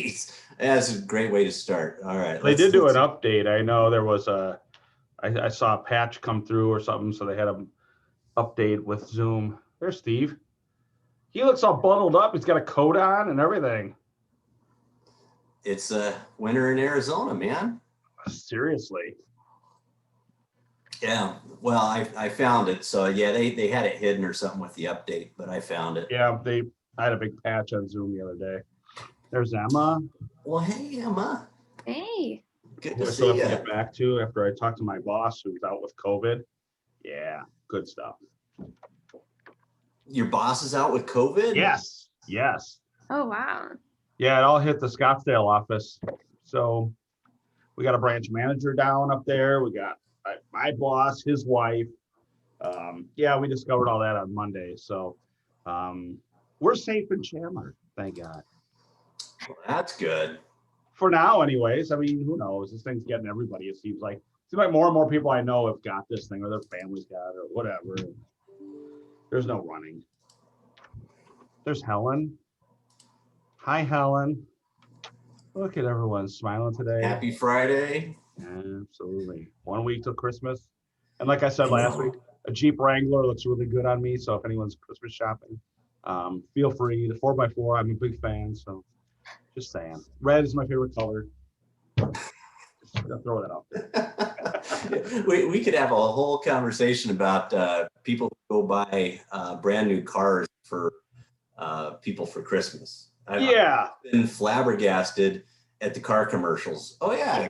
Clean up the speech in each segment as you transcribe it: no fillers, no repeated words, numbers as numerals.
Nice. That's a great way to start. All right. They did do an update. I know there was I saw a patch come through or something, so they had an update with Zoom. There's Steve. He looks all bundled up. He's got a coat on and everything. It's winter in Arizona, man. Seriously. Yeah. Well, I found it. So yeah, they had it hidden or something with the update, but I found it. Yeah, I had a big patch on Zoom the other day. There's Emma. Well, hey, Emma. Hey. Good I to still see have you. to get back to after I talked to my boss who's out with COVID. Yeah, good stuff. Your boss is out with COVID? Yes. Yes. Oh, wow. Yeah, it all hit the Scottsdale office. So we got a branch manager down up there. We got my boss, his wife. Yeah, we discovered all that on Monday. So we're safe in Chandler, thank God. Well, that's good. For now, anyways. I mean, who knows? This thing's getting everybody. It seems like more and more people I know have got this thing, or their families got it, or whatever. There's no running. There's Helen. Hi, Helen. Look at everyone smiling today. Happy Friday. Absolutely. 1 week till Christmas. And like I said last week, a Jeep Wrangler looks really good on me. So if anyone's Christmas shopping, feel free. The 4x4, I'm a big fan. So just saying. Red is my favorite color. Just throw that out there. we could have a whole conversation about people who go buy brand new cars for people for Christmas. I've been flabbergasted at the car commercials. Oh yeah,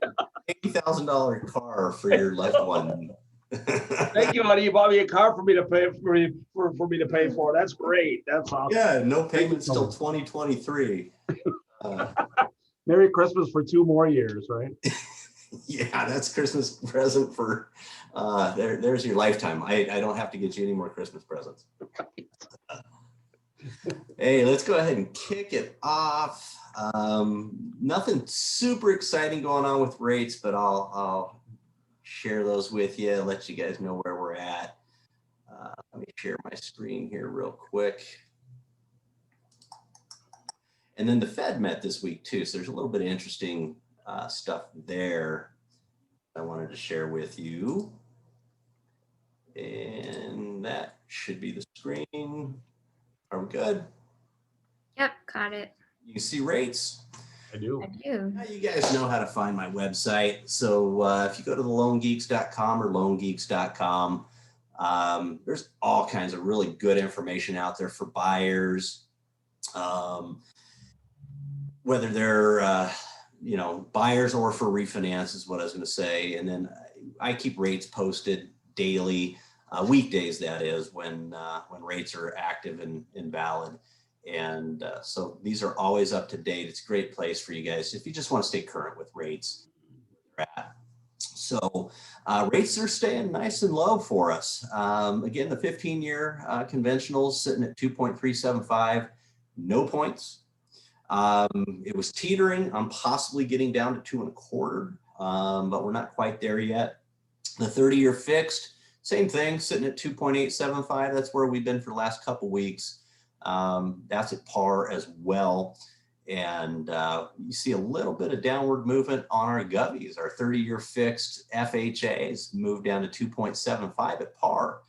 $80,000 car for your loved one. Thank you, honey. You bought me a car for me to pay for me to pay for. That's great. That's awesome. Yeah, no payments till 2023. Merry Christmas for 2 more years, right? Yeah, that's Christmas present for there's your lifetime. I don't have to get you any more Christmas presents. Hey, let's go ahead and kick it off. Nothing super exciting going on with rates, but I'll share those with you, let you guys know where we're at. Let me share my screen here real quick. And then the Fed met this week too, so there's a little bit of interesting stuff there I wanted to share with you. And that should be the screen. Are we good? Yep, got it. You see rates? I do. I do. You guys know how to find my website. So if you go to theloangeeks.com or loangeeks.com, there's all kinds of really good information out there for buyers, whether they're buyers or for refinance is what I was going to say. And then I keep rates posted daily, weekdays that is, when rates are active and valid. And so these are always up to date. It's a great place for you guys if you just want to stay current with rates. So rates are staying nice and low for us. Again, the 15-year conventionals sitting at 2.375, no points. It was teetering on possibly getting down to 2.25, but we're not quite there yet. The 30-year fixed, same thing, sitting at 2.875. That's where we've been for the last couple weeks. That's at par as well. And you see a little bit of downward movement on our govies. Our 30-year fixed FHAs moved down to 2.75 at par.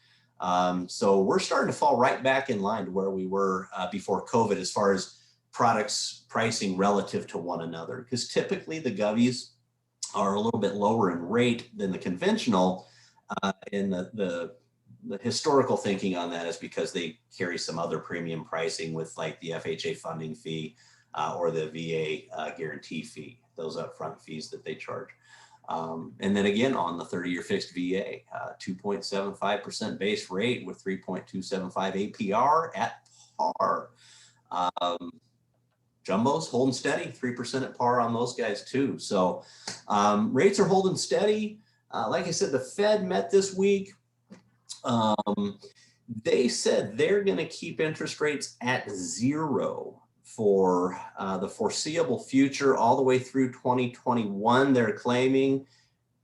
So we're starting to fall right back in line to where we were before COVID as far as products pricing relative to one another, because typically the govies are a little bit lower in rate than the conventional. And the historical thinking on that is because they carry some other premium pricing with like the FHA funding fee or the VA guarantee fee, those upfront fees that they charge. And then again, on the 30-year fixed VA, 2.75% base rate with 3.275 APR at par. Jumbos holding steady, 3% at par on those guys too. So rates are holding steady. Like I said, the Fed met this week. They said they're going to keep interest rates at 0 for the foreseeable future, all the way through 2021. They're claiming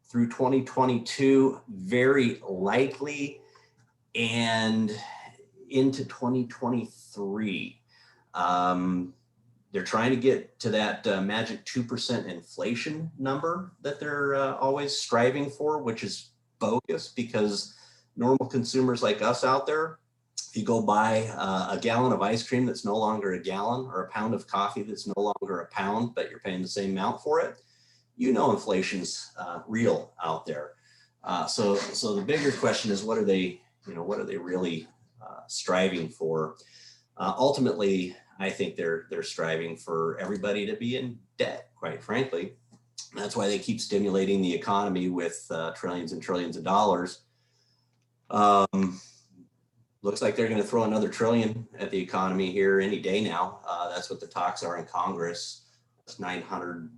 through 2022, very likely, and into 2023. they're trying to get to that magic 2% inflation number that they're always striving for, which is bogus because normal consumers like us out there, if you go buy a gallon of ice cream that's no longer a gallon, or a pound of coffee that's no longer a pound, but you're paying the same amount for it, you know inflation's real out there. So the bigger question is, what are they really striving for? Ultimately, I think they're striving for everybody to be in debt, quite frankly. That's why they keep stimulating the economy with trillions and trillions of dollars. Looks like they're going to throw another trillion at the economy here any day now. That's what the talks are in Congress. It's 900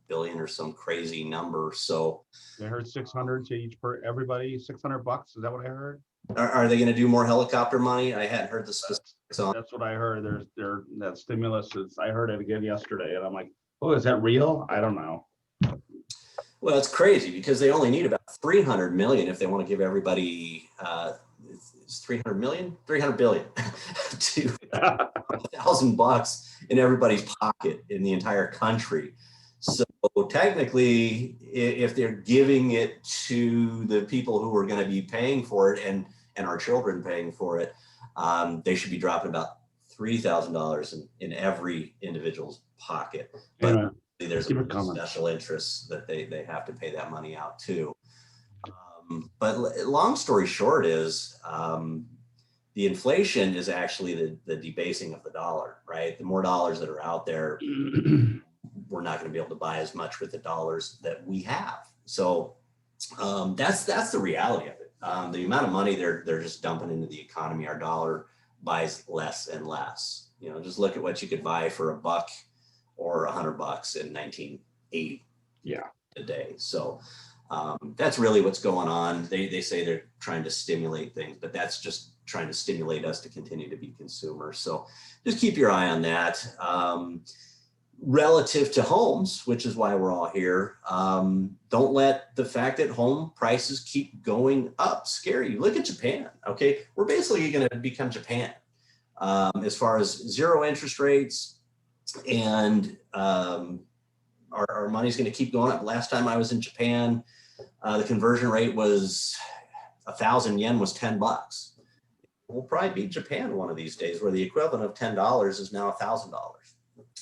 billion or some crazy number. So I heard 600 to each per everybody, $600. Is that what I heard? are they going to do more helicopter money? I hadn't heard the specifics on. That's what I heard. There's that stimulus is. I heard it again yesterday, and I'm like, oh, is that real? I don't know. Well, it's crazy because they only need about 300 million if they want to give everybody it's 300 million, 300 billion to $1,000 in everybody's pocket in the entire country. So technically, if they're giving it to the people who are going to be paying for it and our children paying for it, they should be dropping about $3,000 in every individual's pocket. But Yeah. there's Keep it coming. special interests that they have to pay that money out to. But long story short is the inflation is actually the debasing of the dollar, right? The more dollars that are out there, we're not going to be able to buy as much with the dollars that we have. So that's the reality of it. The amount of money they're just dumping into the economy, our dollar buys less and less. You know, just look at what you could buy for $1 or $100 in 1980. Yeah. Today. So that's really what's going on. They say they're trying to stimulate things, but that's just trying to stimulate us to continue to be consumers. So just keep your eye on that. Relative to homes, which is why we're all here, don't let the fact that home prices keep going up scare you. Look at Japan. Okay, we're basically going to become Japan as far as zero interest rates, and our money's going to keep going up. Last time I was in Japan, the conversion rate was 1,000 yen was $10. We'll probably be Japan one of these days, where the equivalent of $10 is now $1,000.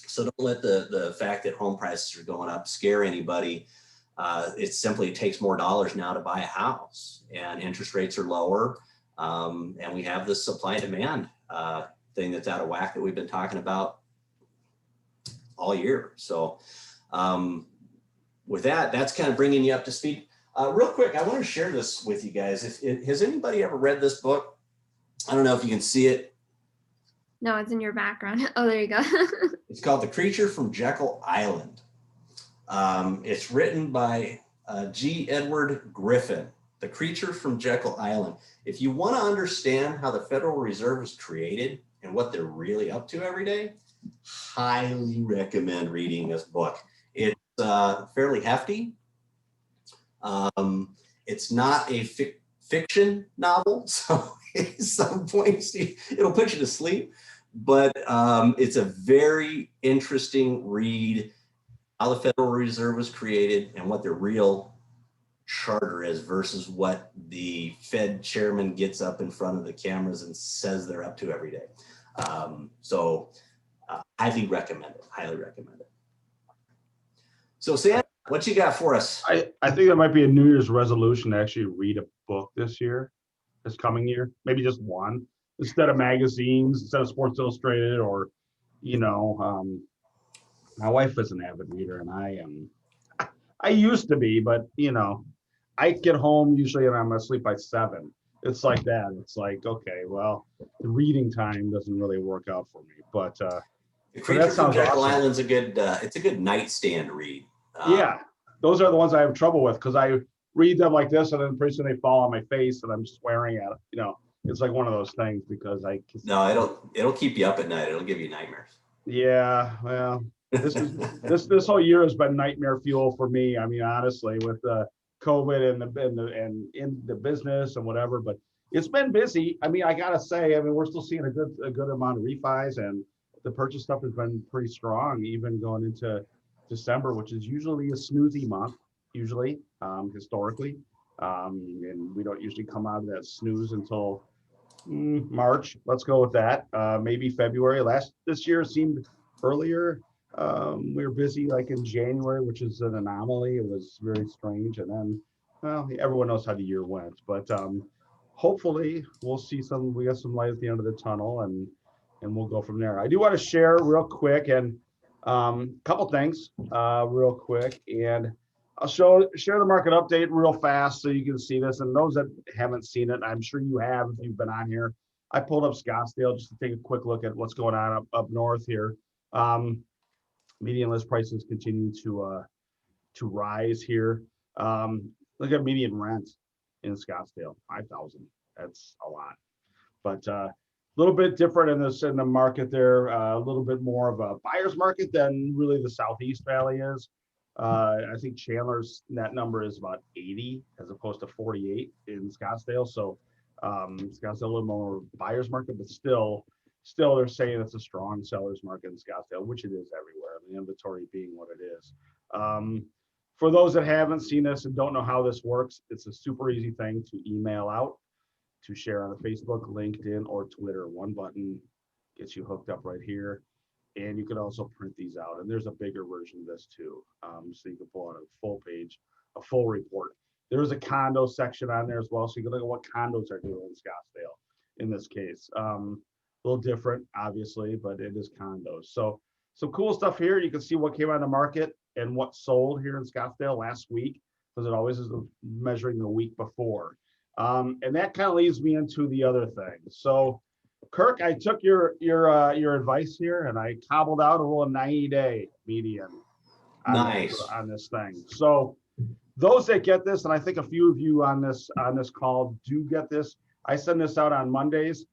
So don't let the fact that home prices are going up scare anybody. It takes more dollars now to buy a house, and interest rates are lower. And we have this supply and demand thing that's out of whack that we've been talking about all year. So with that, that's kind of bringing you up to speed. Real quick, I want to share this with you guys. Has anybody ever read this book? I don't know if you can see it. No, it's in your background. Oh, there you go. It's called The Creature from Jekyll Island. It's written by G. Edward Griffin, The Creature from Jekyll Island. If you want to understand how the Federal Reserve was created and what they're really up to every day, highly recommend reading this book. It's fairly hefty. It's not a fiction novel, so at some points it'll put you to sleep, but it's a very interesting read, how the Federal Reserve was created and what their real charter is versus what the Fed chairman gets up in front of the cameras and says they're up to every day. Highly recommend it. Highly recommend it. So Sam, what you got for us? I think that might be a New Year's resolution to actually read a book this coming year, maybe just one, instead of magazines, instead of Sports Illustrated, or, my wife is an avid reader and I used to be, but I get home usually and I'm asleep by 7. It's like that. It's like, okay, well, the reading time doesn't really work out for me, but The Creature from Jekyll awesome. Island's it's a good nightstand read. Yeah, those are the ones I have trouble with because I read them like this and then pretty soon they fall on my face and I'm swearing at it. It's like one of those things because No, it'll keep you up at night. It'll give you nightmares. Yeah, well, this whole year has been nightmare fuel for me. I mean, honestly, with the COVID and in the business and whatever, but it's been busy. I mean, I gotta say, we're still seeing a good amount of refis and the purchase stuff has been pretty strong, even going into December, which is usually a snoozy month, usually, historically. And we don't usually come out of that snooze until March. Let's go with that. Maybe February. This year seemed earlier. We were busy like in January, which is an anomaly. It was very strange. And then, well, everyone knows how the year went. But hopefully we got some light at the end of the tunnel, and we'll go from there. I do want to share real quick and a couple things real quick, and I'll share the market update real fast so you can see this. And those that haven't seen it, I'm sure you have if you've been on here. I pulled up Scottsdale just to take a quick look at what's going on up north here. Median list prices continue to rise here. Look at median rent in Scottsdale, 5,000. That's a lot, but a little bit different in the market there. A little bit more of a buyer's market than really the Southeast Valley is. I think Chandler's net number is about 80 as opposed to 48 in Scottsdale. So Scottsdale a little more buyer's market, but still they're saying it's a strong seller's market in Scottsdale, which it is everywhere. The inventory being what it is. For those that haven't seen this and don't know how this works, it's a super easy thing to email out, to share on Facebook, LinkedIn, or Twitter. One button gets you hooked up right here. And you can also print these out. And there's a bigger version of this too. So you can pull out a full page, a full report. There's a condo section on there as well. So you can look at what condos are doing in Scottsdale in this case. A little different, obviously, but it is condos. So some cool stuff here. You can see what came on the market and what sold here in Scottsdale last week, because it always is measuring the week before. And that kind of leads me into the other thing. So Kirk, I took your advice here and I cobbled out a little 90-day median on this thing. So those that get this, and I think a few of you on this call do get this. I send this out on Mondays,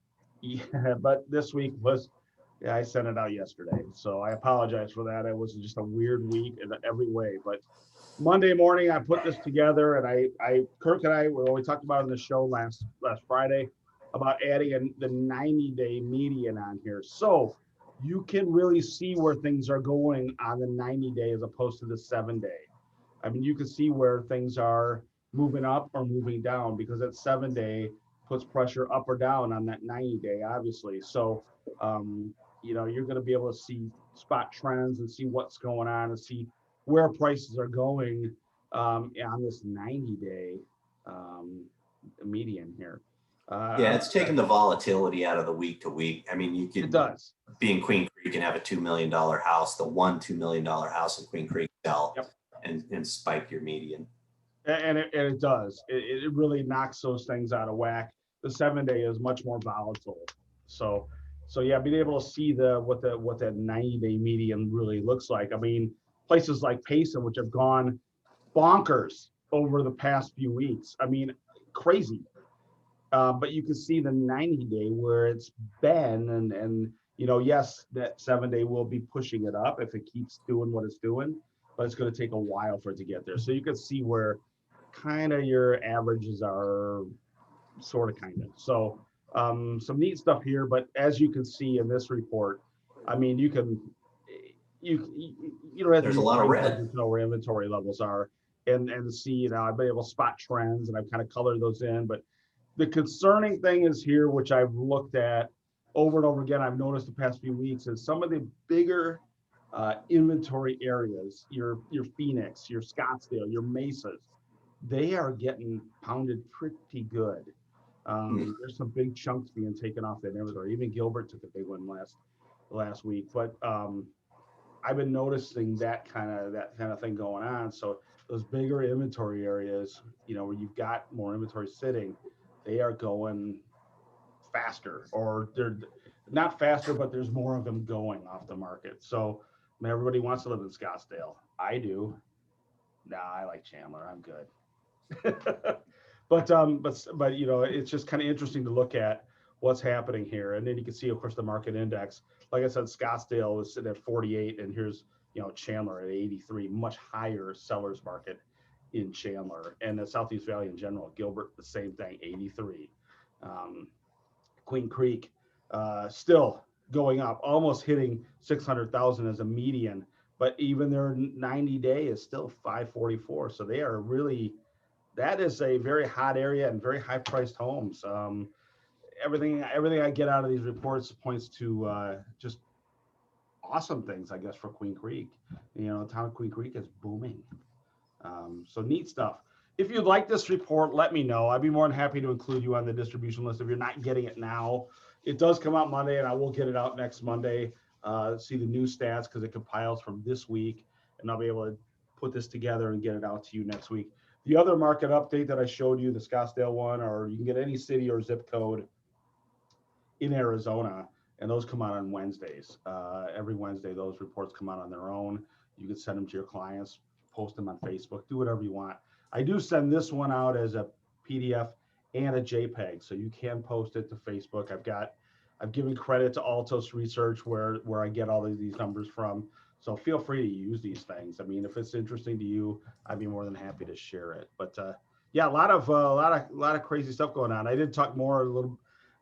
but this week I sent it out yesterday. So I apologize for that. It was just a weird week in every way. But Monday morning I put this together, and Kirk and I, we talked about it in the show last Friday, about adding the 90-day median on here. So you can really see where things are going on the 90-day as opposed to the 7-day. I mean, you can see where things are moving up or moving down, because that 7-day puts pressure up or down on that 90-day, obviously. So, you're going to be able to see spot trends and see what's going on and see where prices are going on this 90-day median here. Yeah, it's taking the volatility out of the week to week. I mean, you could, it does. Be in Queen Creek and have a $2 million house, the $2 million house in Queen Creek sell, Yep. and spike your median. And it does. It really knocks those things out of whack. The 7-day is much more volatile. So yeah, being able to see what that 90-day median really looks like. I mean, places like Payson, which have gone bonkers over the past few weeks. I mean, crazy. But you can see the 90-day where it's been, and yes, that 7-day will be pushing it up if it keeps doing what it's doing, but it's going to take a while for it to get there. So you can see where kind of your averages are sort of kind of. So some neat stuff here, but as you can see in this report, I mean, you don't have There's to a lot of red to know where inventory levels are and see, I've been able to spot trends and I've kind of colored those in, but the concerning thing is here, which I've looked at over and over again, I've noticed the past few weeks, is some of the bigger inventory areas, your Phoenix, your Scottsdale, your Mesas, they are getting pounded pretty good. There's some big chunks being taken off that inventory. Even Gilbert took a big one last week. But I've been noticing that kind of thing going on. So those bigger inventory areas, where you've got more inventory sitting, they are going faster, or they're not faster, but there's more of them going off the market. So everybody wants to live in Scottsdale. I do. Nah, I like Chandler. I'm good. but it's just kind of interesting to look at what's happening here. And then you can see, of course, the market index. Like I said, Scottsdale is sitting at 48, and here's Chandler at 83, much higher seller's market in Chandler, and the Southeast Valley in general. Gilbert, the same thing, 83. Queen Creek, still going up, almost hitting 600,000 as a median. But even their 90-day is still 544. So they are really, that is a very hot area and very high priced homes. Everything I get out of these reports points to just awesome things, I guess, for Queen Creek. You know, the town of Queen Creek is booming. So neat stuff. If you'd like this report, let me know. I'd be more than happy to include you on the distribution list if you're not getting it now. It does come out Monday, and I will get it out next Monday. See the new stats because it compiles from this week, and I'll be able to put this together and get it out to you next week. The other market update that I showed you, the Scottsdale one, or you can get any city or zip code in Arizona, and those come out on Wednesdays. Every Wednesday, those reports come out on their own. You can send them to your clients, post them on Facebook, do whatever you want. I do send this one out as a PDF and a JPEG, so you can post it to Facebook. I've given credit to Altos Research where I get all of these numbers from. So feel free to use these things. I mean, if it's interesting to you, I'd be more than happy to share it. But yeah, a lot of crazy stuff going on. I did talk more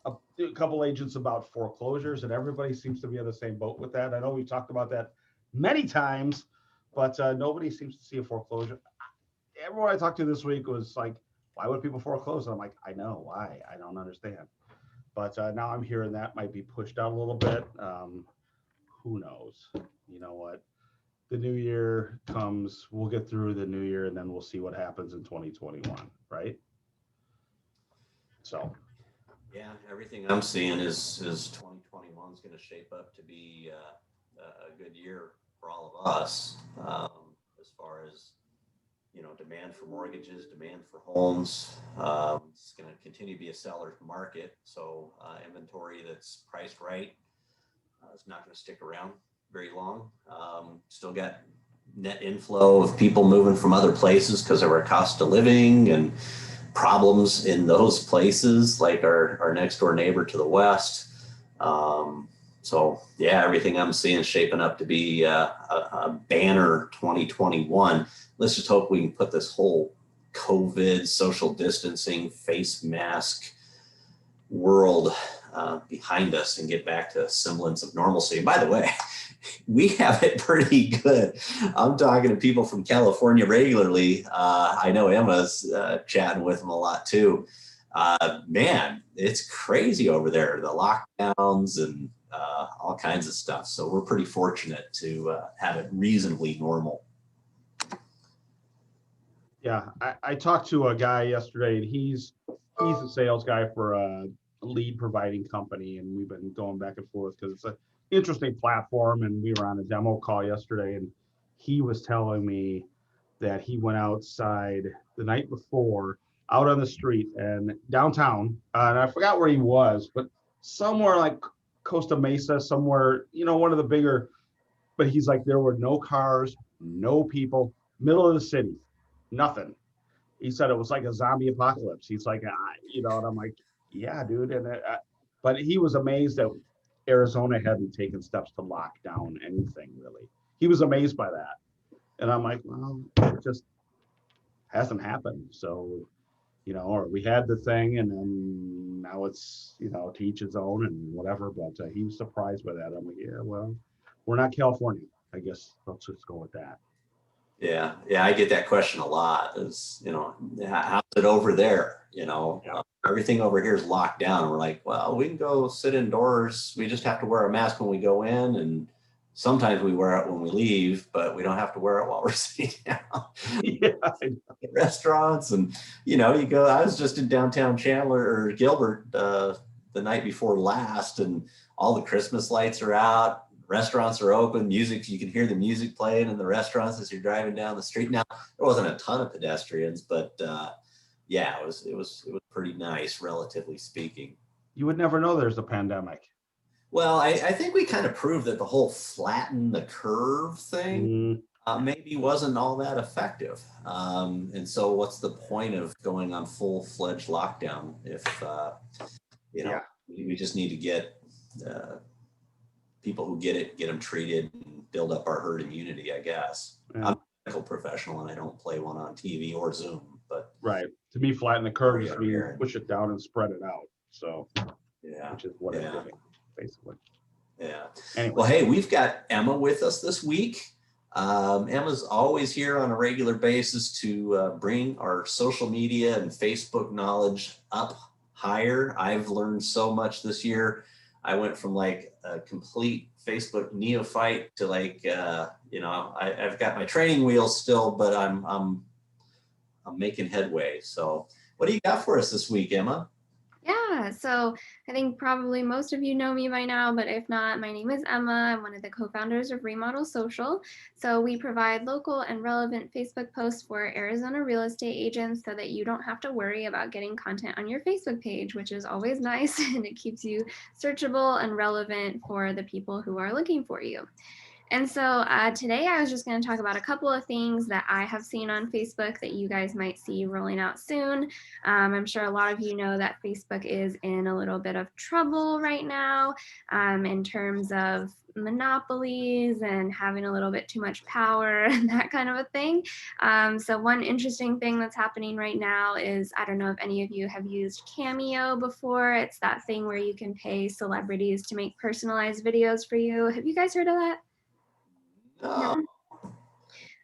a couple agents about foreclosures, and everybody seems to be in the same boat with that. I know we talked about that many times, but nobody seems to see a foreclosure. Everyone I talked to this week was like, why would people foreclose? And I'm like, I know why. I don't understand. But now I'm hearing that might be pushed out a little bit. Who knows? You know what? The new year comes, we'll get through the new year, and then we'll see what happens in 2021, right? So. Yeah, everything I'm seeing is 2021 is going to shape up to be a good year for all of us, as far as, you know, demand for mortgages, demand for homes. It's going to continue to be a seller's market. So inventory that's priced right is not going to stick around very long. Still got net inflow of people moving from other places because of our cost of living and problems in those places, like our next door neighbor to the west. So yeah, everything I'm seeing is shaping up to be a banner 2021. Let's just hope we can put this whole COVID, social distancing, face mask world behind us and get back to a semblance of normalcy. And by the way, we have it pretty good. I'm talking to people from California regularly. I know Emma's chatting with them a lot too. Man, it's crazy over there, the lockdowns and all kinds of stuff. So we're pretty fortunate to have it reasonably normal. Yeah, I talked to a guy yesterday, and he's a sales guy for a lead providing company, and we've been going back and forth because it's an interesting platform. And we were on a demo call yesterday, and he was telling me that he went outside the night before, out on the street and downtown, and I forgot where he was, but somewhere like Costa Mesa, somewhere, you know, one of the bigger. But he's like, there were no cars, no people, middle of the city. Nothing. He said it was like a zombie apocalypse. He's like, you know, and I'm like, yeah, dude. And but he was amazed that Arizona hadn't taken steps to lock down anything really. He was amazed by that. And I'm like, well, it just hasn't happened. So, you know, or we had the thing, and then now it's, you know, to each his own and whatever. But he was surprised by that. I'm like, yeah, well, we're not California. I guess let's just go with that. Yeah, I get that question a lot. Is, you know, how's it over there? You know, Yeah. Everything over here is locked down. And we're like, well, we can go sit indoors. We just have to wear a mask when we go in, and sometimes we wear it when we leave, but we don't have to wear it while we're sitting down. Yeah. At restaurants, and you know, you go. I was just in downtown Chandler or Gilbert the night before last, and all the Christmas lights are out. Restaurants are open, music, you can hear the music playing in the restaurants as you're driving down the street. Now, there wasn't a ton of pedestrians, but yeah, it was pretty nice, relatively speaking. You would never know there's a pandemic. Well, I think we kind of proved that the whole flatten the curve thing maybe wasn't all that effective. And so what's the point of going on full-fledged lockdown if, you know, we just need to get people who get them treated and build up our herd immunity, I guess. Yeah. I'm a medical professional and I don't play one on TV or Zoom, but right. To me, flatten the curve just means Yeah. push it down and spread it out. So, yeah, which is what I'm doing, basically. Yeah. Anyway, Well, hey, we've got Emma with us this week. Emma's always here on a regular basis to bring our social media and Facebook knowledge up higher. I've learned so much this year. I went from like a complete Facebook neophyte to like, I've got my training wheels still, but I'm making headway. So what do you got for us this week, Emma? Yeah, so I think probably most of you know me by now, but if not, my name is Emma. I'm one of the co-founders of Remodel Social. So we provide local and relevant Facebook posts for Arizona real estate agents so that you don't have to worry about getting content on your Facebook page, which is always nice and it keeps you searchable and relevant for the people who are looking for you. And so today I was just going to talk about a couple of things that I have seen on Facebook that you guys might see rolling out soon. I'm sure a lot of you know that Facebook is in a little bit of trouble right now in terms of monopolies and having a little bit too much power and that kind of a thing. So one interesting thing that's happening right now is, I don't know if any of you have used Cameo before. It's that thing where you can pay celebrities to make personalized videos for you. Have you guys heard of that? No.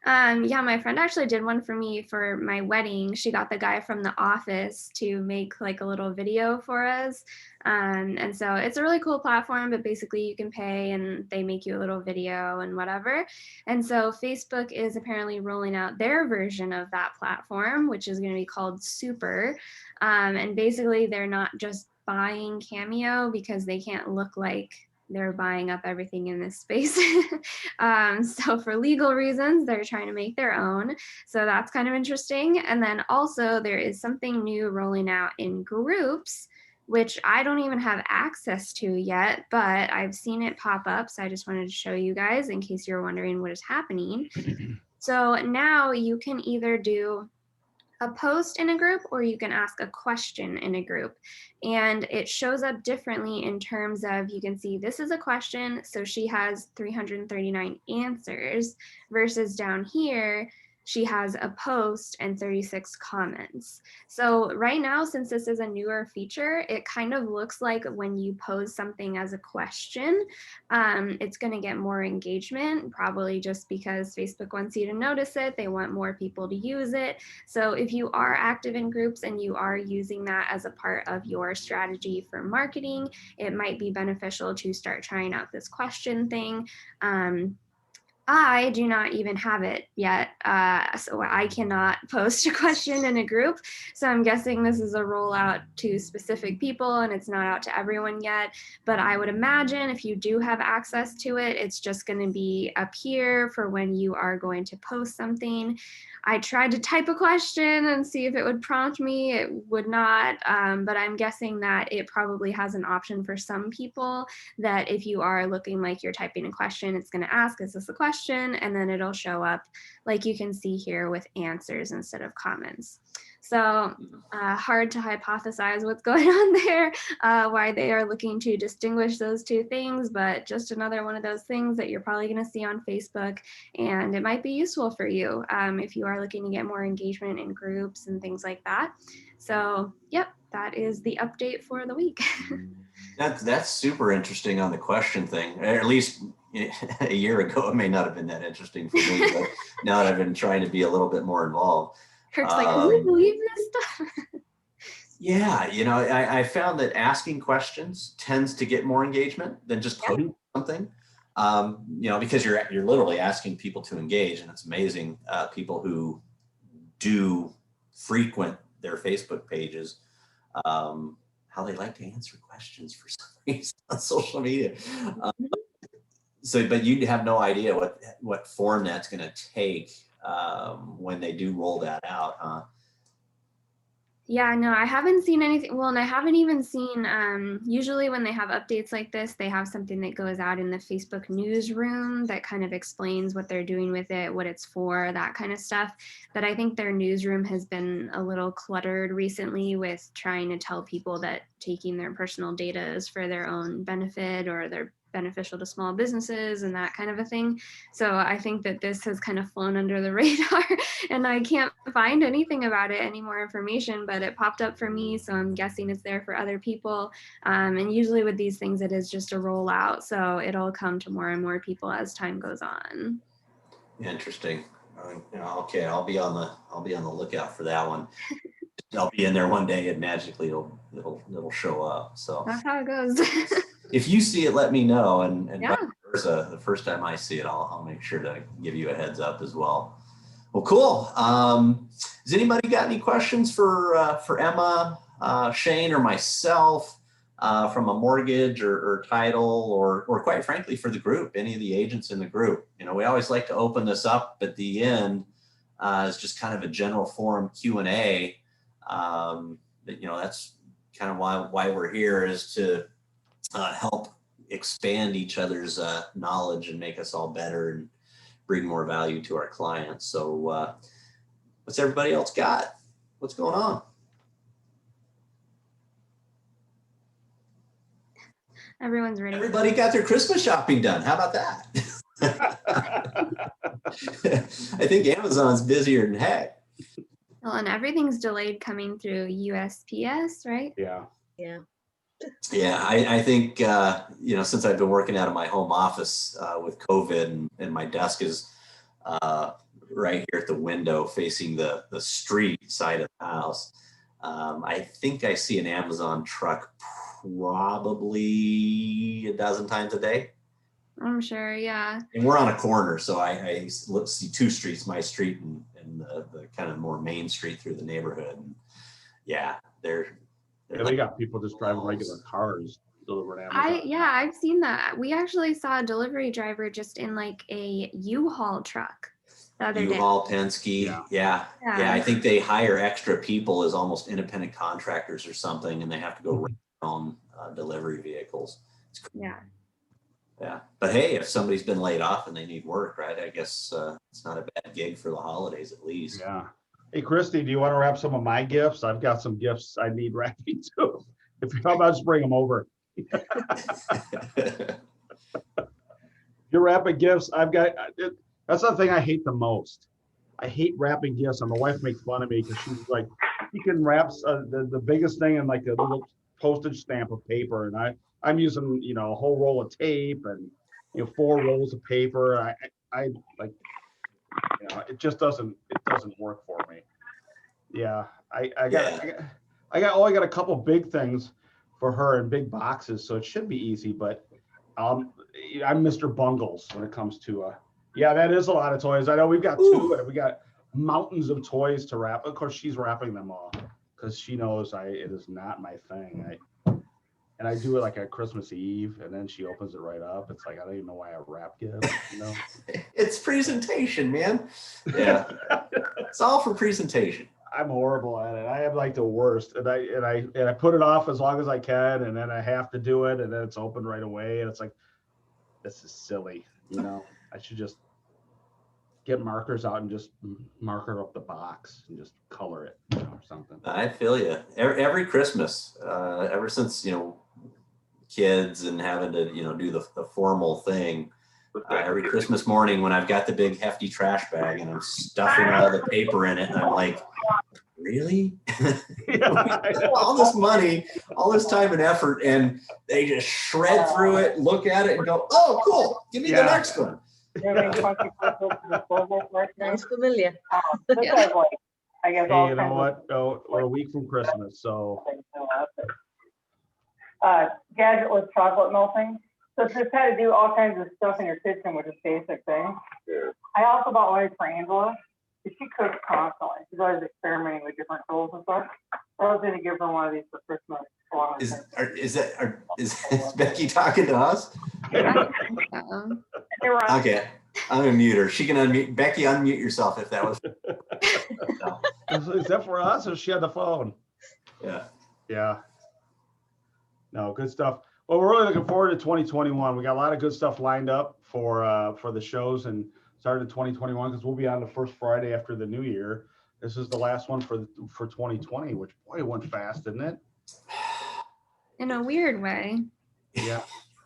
Yeah, my friend actually did one for me for my wedding. She got the guy from The Office to make like a little video for us. And so it's a really cool platform, but basically you can pay and they make you a little video and whatever. And so Facebook is apparently rolling out their version of that platform, which is going to be called Super. And basically they're not just buying Cameo because they can't look like they're buying up everything in this space. So for legal reasons, they're trying to make their own. So that's kind of interesting. And then also there is something new rolling out in groups, which I don't even have access to yet, but I've seen it pop up. So I just wanted to show you guys in case you're wondering what is happening. So now you can either do a post in a group or you can ask a question in a group, and it shows up differently in terms of, you can see this is a question, so she has 339 answers, versus down here she has a post and 36 comments. So right now, since this is a newer feature, it kind of looks like when you pose something as a question, it's going to get more engagement, probably just because Facebook wants you to notice it. They want more people to use it. So if you are active in groups and you are using that as a part of your strategy for marketing, it might be beneficial to start trying out this question thing. I do not even have it yet, so I cannot post a question in a group. So I'm guessing this is a rollout to specific people and it's not out to everyone yet. But I would imagine if you do have access to it, it's just going to be up here for when you are going to post something. I tried to type a question and see if it would prompt me. It would not, but I'm guessing that it probably has an option for some people that if you are looking like you're typing a question, it's going to ask, is this a question? And then it'll show up like you can see here with answers instead of comments. So hard to hypothesize what's going on there, why they are looking to distinguish those two things, but just another one of those things that you're probably going to see on Facebook, and it might be useful for you if you are looking to get more engagement in groups and things like that. So yep, that is the update for the week. That's super interesting on the question thing. Or at least a year ago, it may not have been that interesting for me, but now that I've been trying to be a little bit more involved. Kurt's like, can you believe this stuff? Yeah, I found that asking questions tends to get more engagement than just posting something. Because you're literally asking people to engage, and it's amazing people who do frequent their Facebook pages, how they like to answer questions for some reason on social media. But you have no idea what form that's going to take when they do roll that out, huh? Yeah, no, I haven't seen anything. Well, and I haven't even seen, usually when they have updates like this, they have something that goes out in the Facebook newsroom that kind of explains what they're doing with it, what it's for, that kind of stuff. But I think their newsroom has been a little cluttered recently with trying to tell people that taking their personal data is for their own benefit or their beneficial to small businesses and that kind of a thing. So I think that this has kind of flown under the radar, and I can't find anything about it, any more information, but it popped up for me. So I'm guessing it's there for other people. And usually with these things, it is just a rollout. So it'll come to more and more people as time goes on. Interesting. Okay, I'll be on the lookout for that one. I'll be in there one day and magically it'll show up. So That's how it goes. if you see it, let me know. And Yeah. vice versa, the first time I see it, I'll make sure to give you a heads up as well. Well, cool. Has anybody got any questions for Emma, Shane, or myself from a mortgage or title, or quite frankly for the group, any of the agents in the group? You know, we always like to open this up at the end as just kind of a general forum Q&A. You know, that's kind of why we're here, is to help expand each other's knowledge and make us all better and bring more value to our clients. So what's everybody else got? What's going on? Everyone's ready. Everybody got their Christmas shopping done. How about that? I think Amazon's busier than heck. Well, and everything's delayed coming through USPS, right? Yeah. Yeah. Yeah, I think, you know, since I've been working out of my home office with COVID, and my desk is right here at the window facing the street side of the house, I think I see an Amazon truck probably a dozen times a day. I'm sure, yeah. And we're on a corner, so I see two streets, my street and the kind of more main street through the neighborhood. And yeah, they're Yeah, they got people just driving regular cars delivering Amazon. I've seen that. We actually saw a delivery driver just in like a U-Haul truck the other day. U-Haul, Penske, yeah. I think they hire extra people as almost independent contractors or something, and they have to go rent their own delivery vehicles. Yeah. Yeah, but hey, if somebody's been laid off and they need work, right? I guess it's not a bad gig for the holidays, at least. Yeah. Hey, Christy, do you want to wrap some of my gifts? I've got some gifts I need wrapping too. How about just bring them over? You're wrapping gifts. I've got. That's the thing I hate the most. I hate wrapping gifts, and my wife makes fun of me because she's like, you can wrap the biggest thing in like a little postage stamp of paper, and I'm using, you know, a whole roll of tape and, you know, 4 rolls of paper. I like, you know, it doesn't work for me. Yeah, I got a couple big things for her in big boxes, so it should be easy. But I'm Mr. Bungles when it comes to yeah, that is a lot of toys. I know we've got 2, and we got mountains of toys to wrap. Of course, she's wrapping them all because she knows it is not my thing. And I do it like at Christmas Eve, and then she opens it right up. It's like, I don't even know why I wrap gifts, you know? It's presentation, man. Yeah, it's all for presentation. I'm horrible at it. I am like the worst, and I put it off as long as I can, and then I have to do it, and then it's open right away, and it's like, this is silly, you know? I should just get markers out and just marker up the box and just color it, you know, or something. I feel you. Every Christmas, ever since, you know, kids and having to, you know, do the formal thing, every Christmas morning when I've got the big hefty trash bag and I'm stuffing all the paper in it, and I'm like, really? All this money, all this time and effort, and they just shred through it, look at it, and go, oh, cool, give me the next one. Sounds familiar. Yeah. I guess Hey, you know what? Oh, we're a week from Christmas, so gadgetless chocolate melting. So just had to do all kinds of stuff in your kitchen, which is basic thing. Yeah. I also bought one for Angela. She cooks constantly. She's always experimenting with different tools and stuff. I was going to give her one of these for Christmas. Is Becky talking to us? Okay, I'm gonna mute her. She can unmute. Becky, unmute yourself if that was. No. Is that for us, or is she on the phone? Yeah. Yeah. No, good stuff. Well, we're really looking forward to 2021. We got a lot of good stuff lined up for the shows and started in 2021 because we'll be on the first Friday after the new year. This is the last one for 2020, which boy, it went fast, didn't it? In a weird way. Yeah.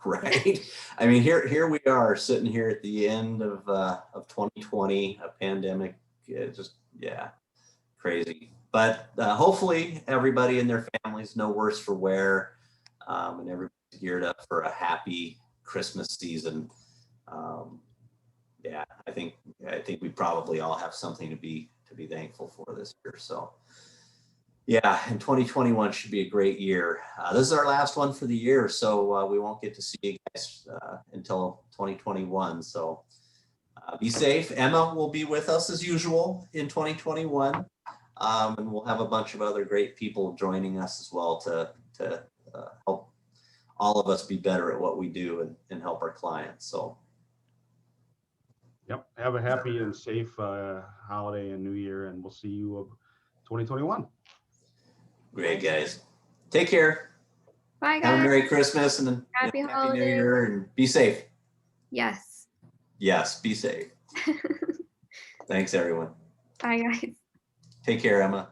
Right. I mean, here we are sitting here at the end of 2020, a pandemic, just, yeah, crazy. But hopefully everybody and their families no worse for wear, and everybody's geared up for a happy Christmas season. Yeah, I think we probably all have something to be thankful for this year. So yeah, and 2021 should be a great year. This is our last one for the year, so we won't get to see you guys until 2021. So be safe. Emma will be with us as usual in 2021, and we'll have a bunch of other great people joining us as well to help all of us be better at what we do and help our clients. So. Yep. Have a happy and safe holiday and New Year, and we'll see you 2021. Great, guys. Take care. Bye, Have a guys. Merry Christmas and a Happy Happy New holidays. Year, and be safe. Yes. Yes, be safe. Thanks, everyone. Bye, guys. Take care, Emma.